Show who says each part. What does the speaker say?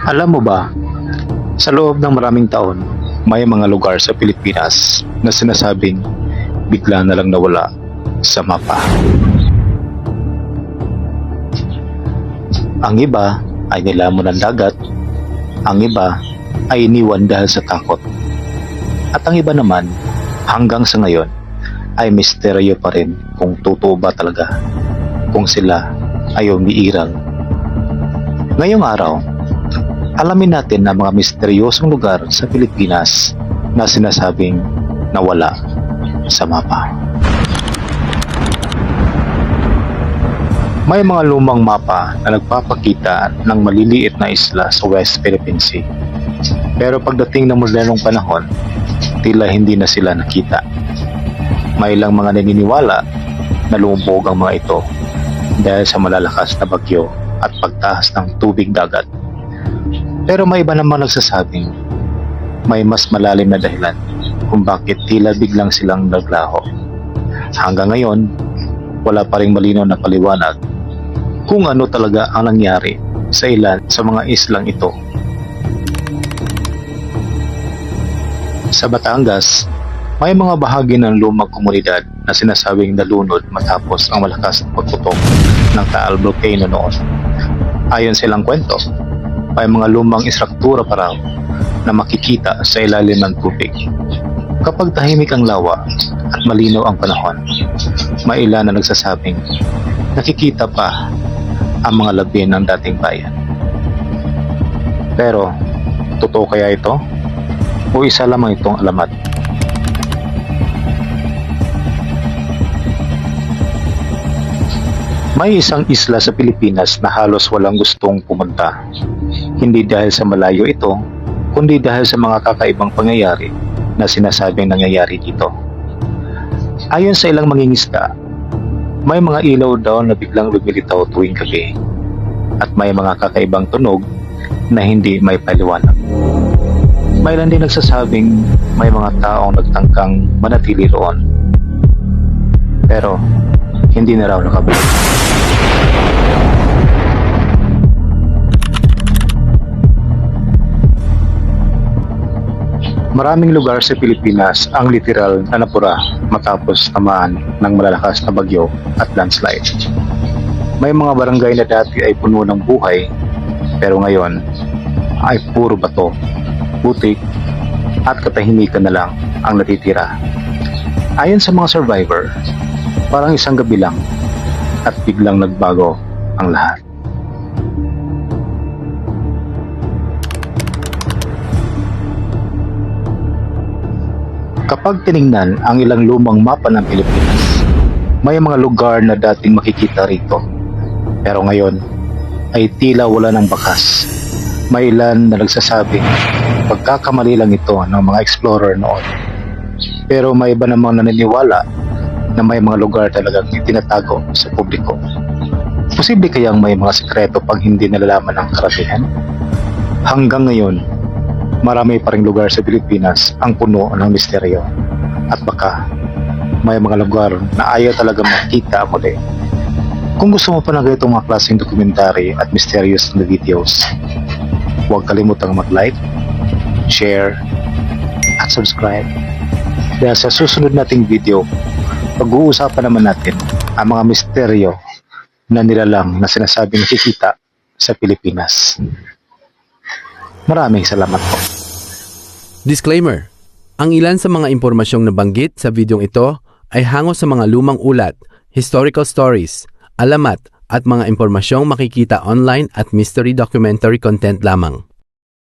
Speaker 1: Alam mo ba, sa loob ng maraming taon, may mga lugar sa Pilipinas na sinasabing bigla na lang nawala sa mapa. Ang iba ay nilamon ng dagat, ang iba ay iniwan dahil sa takot. At ang iba naman, hanggang sa ngayon, ay misteryo pa rin kung totoo ba talaga, kung sila ay umiiral. Ngayong araw, alamin natin ang mga misteryosong lugar sa Pilipinas na sinasabing nawala sa mapa. May mga lumang mapa na nagpapakita ng maliliit na isla sa West Philippine Sea. Pero pagdating ng modernong panahon, tila hindi na sila nakita. May ilang mga naniniwala na lumubog ang mga ito dahil sa malalakas na bagyo at pagtaas ng tubig dagat. Pero may iba namang nagsasabing may mas malalim na dahilan kung bakit tila biglang silang naglaho. Hanggang ngayon, wala pa ring malinaw na paliwanag kung ano talaga ang nangyari sa ilan sa mga islang ito. Sa Batangas, may mga bahagi ng lumang komunidad na sinasabing nalunod matapos ang malakas na pagputok ng Taal Volcano noon. Ayon sa ilang kwento, may mga lumang istruktura pa raw na makikita sa ilalim ng tubig. Kapag tahimik ang lawa at malinaw ang panahon, may ilan na nagsasabing nakikita pa ang mga labi ng dating bayan. Pero, totoo kaya ito? O isa lamang itong alamat? May isang isla sa Pilipinas na halos walang gustong pumunta. Hindi dahil sa malayo ito, kundi dahil sa mga kakaibang pangyayari na sinasabing nangyayari dito. Ayon sa ilang mangingisda, may mga ilaw daw na biglang lumilitaw tuwing gabi at may mga kakaibang tunog na hindi may paliwanag. May ilan din nagsasabing may mga taong nagtangkang manatili roon, pero hindi na raw nakabalik. Maraming lugar sa Pilipinas ang literal na napura matapos tamaan ng malalakas na bagyo at landslide. May mga barangay na dati ay puno ng buhay, pero ngayon ay puro bato, putik at katahimikan na lang ang natitira. Ayon sa mga survivor, parang isang gabi lang at biglang nagbago ang lahat. Kapag tiningnan ang ilang lumang mapa ng Pilipinas, may mga lugar na dating makikita rito. Pero ngayon ay tila wala ng bakas. May ilan na nagsasabing pagkakamali lang ito ng mga explorer noon. Pero may iba namang naniniwala na may mga lugar talagang itinatago sa publiko. Posible kayang may mga sekreto pag hindi nalalaman ng karamihan? Hanggang ngayon, marami pa ring lugar sa Pilipinas ang puno ng misteryo. At baka may mga lugar na ayaw talaga makita muli. Kung gusto mo pa na ganitong mga klaseng dokumentary at mysterious na videos, huwag kalimutang mag-like, share, at subscribe. Dahil sa susunod nating video, pag-uusapan naman natin ang mga misteryo na nilalang na sinasabing nakikita sa Pilipinas. Maraming salamat po.
Speaker 2: Disclaimer: ang ilan sa mga impormasyong nabanggit sa videong ito ay hango sa mga lumang ulat, historical stories, alamat at mga impormasyong makikita online at mystery documentary content lamang.